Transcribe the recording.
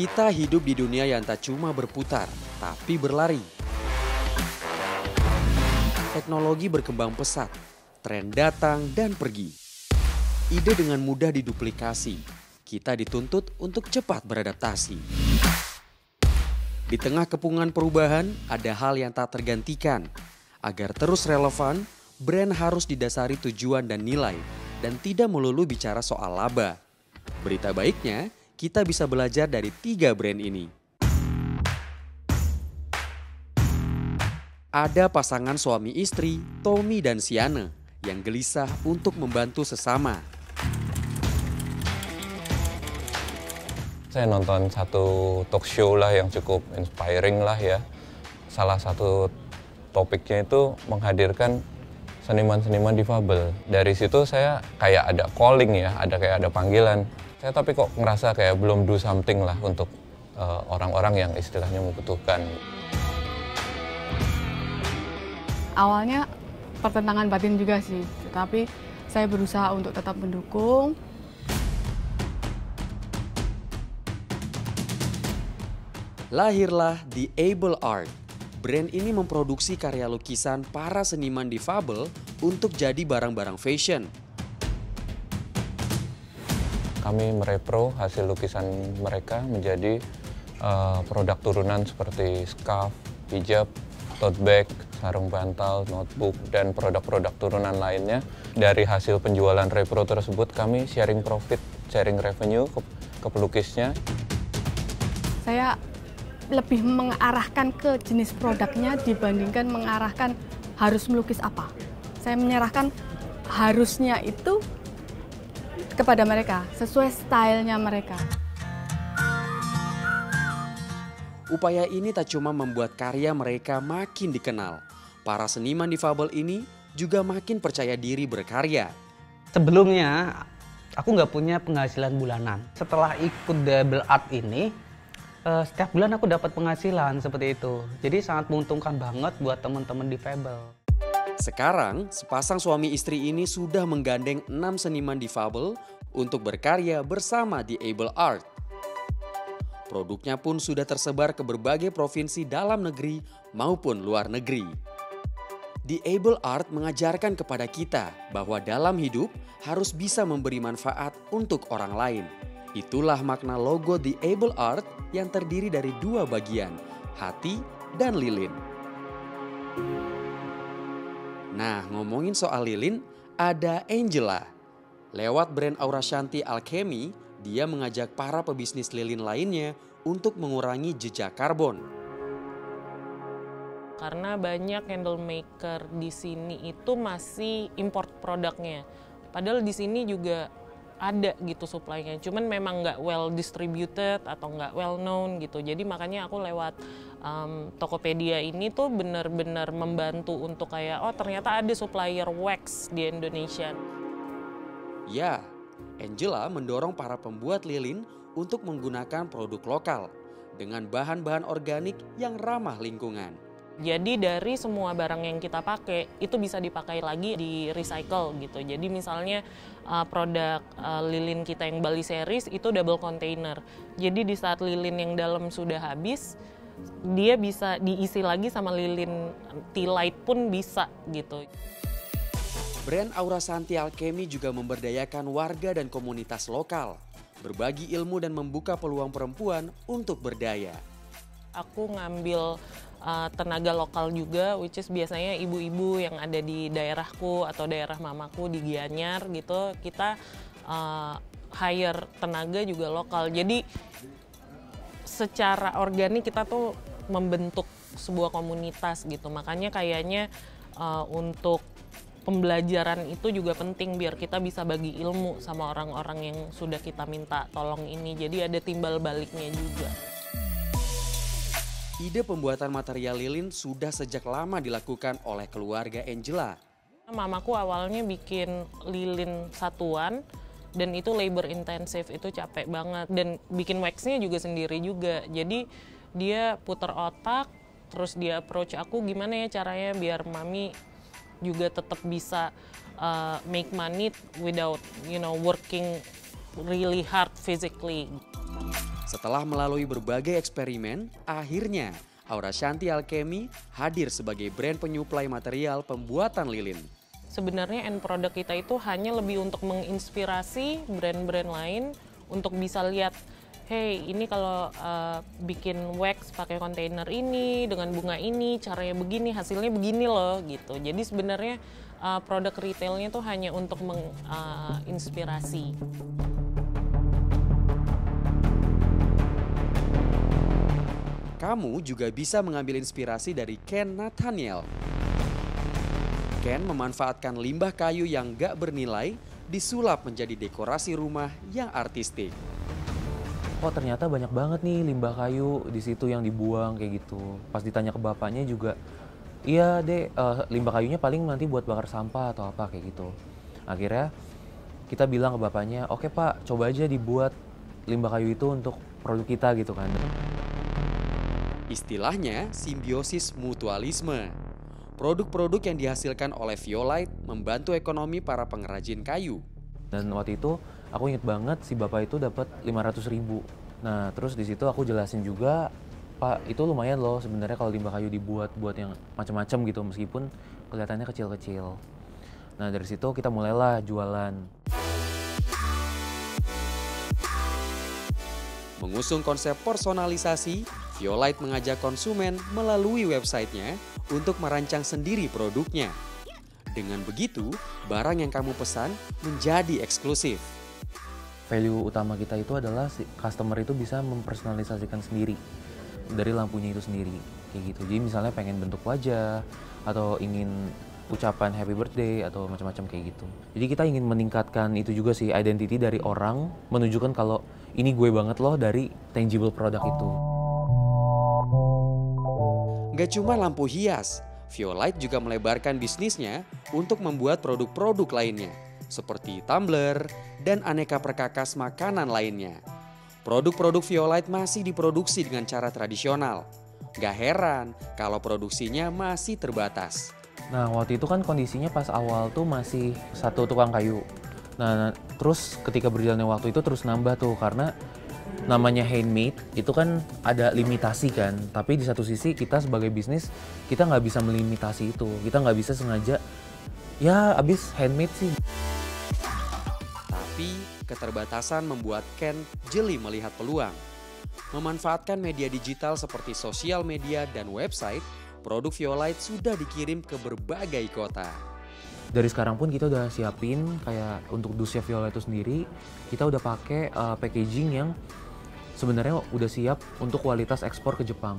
Kita hidup di dunia yang tak cuma berputar, tapi berlari. Teknologi berkembang pesat, tren datang dan pergi. Ide dengan mudah diduplikasi, kita dituntut untuk cepat beradaptasi. Di tengah kepungan perubahan, ada hal yang tak tergantikan. Agar terus relevan, brand harus didasari tujuan dan nilai, dan tidak melulu bicara soal laba. Berita baiknya, kita bisa belajar dari 3 brand ini. Ada pasangan suami istri, Tommy dan Siana, yang gelisah untuk membantu sesama. Saya nonton satu talk show lah yang cukup inspiring lah ya. Salah satu topiknya itu menghadirkan seniman-seniman difabel. Dari situ saya kayak ada calling ya, ada panggilan. Saya tapi kok ngerasa kayak belum do something lah untuk orang-orang yang istilahnya membutuhkan. Awalnya pertentangan batin juga sih, tetapi saya berusaha untuk tetap mendukung. Lahirlah The Able Art. Brand ini memproduksi karya lukisan para seniman difabel untuk jadi barang-barang fashion. Kami merepro hasil lukisan mereka menjadi produk turunan seperti scarf, hijab, tote bag, sarung bantal, notebook, dan produk-produk turunan lainnya. Dari hasil penjualan repro tersebut kami sharing profit, sharing revenue ke pelukisnya. Saya lebih mengarahkan ke jenis produknya dibandingkan mengarahkan harus melukis apa. Saya menyerahkan harusnya itu kepada mereka, sesuai stylenya mereka. Upaya ini tak cuma membuat karya mereka makin dikenal. Para seniman difabel ini juga makin percaya diri berkarya. Sebelumnya, aku nggak punya penghasilan bulanan. Setelah ikut The Able Art ini, setiap bulan aku dapat penghasilan seperti itu. Jadi sangat menguntungkan banget buat teman-teman difabel. Sekarang, sepasang suami istri ini sudah menggandeng 6 seniman difabel untuk berkarya bersama The Able Art. Produknya pun sudah tersebar ke berbagai provinsi dalam negeri maupun luar negeri. The Able Art mengajarkan kepada kita bahwa dalam hidup harus bisa memberi manfaat untuk orang lain. Itulah makna logo The Able Art yang terdiri dari 2 bagian, hati dan lilin. Nah, ngomongin soal lilin, ada Angela. Lewat brand Aurashanti Alchemy, dia mengajak para pebisnis lilin lainnya untuk mengurangi jejak karbon. Karena banyak candle maker di sini itu masih import produknya. Padahal di sini juga ada gitu supply-nya, cuman memang nggak well distributed atau nggak well known gitu. Jadi makanya aku lewat Tokopedia ini tuh benar-benar membantu untuk kayak, oh ternyata ada supplier wax di Indonesia. Ya, Angela mendorong para pembuat lilin untuk menggunakan produk lokal dengan bahan-bahan organik yang ramah lingkungan. Jadi dari semua barang yang kita pakai itu bisa dipakai lagi di recycle gitu. Jadi misalnya produk lilin kita yang Bali Series itu double container. Jadi di saat lilin yang dalam sudah habis, dia bisa diisi lagi sama lilin tea light pun bisa gitu. Brand Aurashanti Alchemy juga memberdayakan warga dan komunitas lokal, berbagi ilmu dan membuka peluang perempuan untuk berdaya. Aku ngambil tenaga lokal juga, which is biasanya ibu-ibu yang ada di daerahku atau daerah mamaku di Gianyar gitu. Kita hire tenaga juga lokal. Jadi secara organik kita tuh membentuk sebuah komunitas gitu. Makanya kayaknya untuk pembelajaran itu juga penting biar kita bisa bagi ilmu sama orang-orang yang sudah kita minta tolong ini. Jadi ada timbal baliknya juga. Ide pembuatan material lilin sudah sejak lama dilakukan oleh keluarga Angela. Mamaku awalnya bikin lilin satuan dan itu labor intensif, itu capek banget. Dan bikin waxnya juga sendiri juga. Jadi dia puter otak, terus dia approach aku gimana ya caranya biar mami juga tetap bisa make money without working really hard physically. Setelah melalui berbagai eksperimen, akhirnya Aura Shanti Alchemy hadir sebagai brand penyuplai material pembuatan lilin. Sebenarnya end product kita itu hanya lebih untuk menginspirasi brand-brand lain untuk bisa lihat, hey ini kalau bikin wax pakai kontainer ini dengan bunga ini caranya begini, hasilnya begini loh gitu. Jadi sebenarnya produk retailnya tuh hanya untuk menginspirasi. Kamu juga bisa mengambil inspirasi dari Ken Nathaniel. Ken memanfaatkan limbah kayu yang gak bernilai disulap menjadi dekorasi rumah yang artistik. Oh ternyata banyak banget nih limbah kayu di situ yang dibuang kayak gitu. Pas ditanya ke bapaknya juga, iya deh limbah kayunya paling nanti buat bakar sampah atau apa kayak gitu. Akhirnya kita bilang ke bapaknya, oke pak coba aja dibuat limbah kayu itu untuk produk kita gitu kan. Istilahnya simbiosis mutualisme. Produk-produk yang dihasilkan oleh Violite membantu ekonomi para pengrajin kayu. Dan waktu itu aku inget banget si bapak itu dapat 500.000. Nah terus di situ aku jelasin juga, Pak itu lumayan loh sebenarnya kalau limbah kayu dibuat buat yang macam-macam gitu meskipun kelihatannya kecil-kecil. Nah dari situ kita mulailah jualan. Mengusung konsep personalisasi, Violite mengajak konsumen melalui websitenya untuk merancang sendiri produknya. Dengan begitu, barang yang kamu pesan menjadi eksklusif. Value utama kita itu adalah si customer itu bisa mempersonalisasikan sendiri dari lampunya itu sendiri kayak gitu. Jadi misalnya pengen bentuk wajah atau ingin ucapan happy birthday atau macam-macam kayak gitu. Jadi kita ingin meningkatkan itu juga sih, identity dari orang, menunjukkan kalau ini gue banget loh dari tangible produk itu. Gak cuma lampu hias, Violite juga melebarkan bisnisnya untuk membuat produk-produk lainnya, seperti tumbler dan aneka perkakas makanan lainnya. Produk-produk Violite masih diproduksi dengan cara tradisional. Gak heran kalau produksinya masih terbatas. Nah waktu itu kan kondisinya pas awal tuh masih satu tukang kayu. Nah terus ketika berjalannya waktu itu terus nambah tuh karena namanya handmade itu kan ada limitasi kan. Tapi di satu sisi kita sebagai bisnis kita nggak bisa melimitasi itu. Kita nggak bisa sengaja ya abis handmade sih. Tapi keterbatasan membuat Ken jeli melihat peluang. Memanfaatkan media digital seperti sosial media dan website, produk Violite sudah dikirim ke berbagai kota. Dari sekarang pun kita udah siapin kayak untuk dusnya Violite itu sendiri, kita udah pakai packaging yang sebenarnya udah siap untuk kualitas ekspor ke Jepang.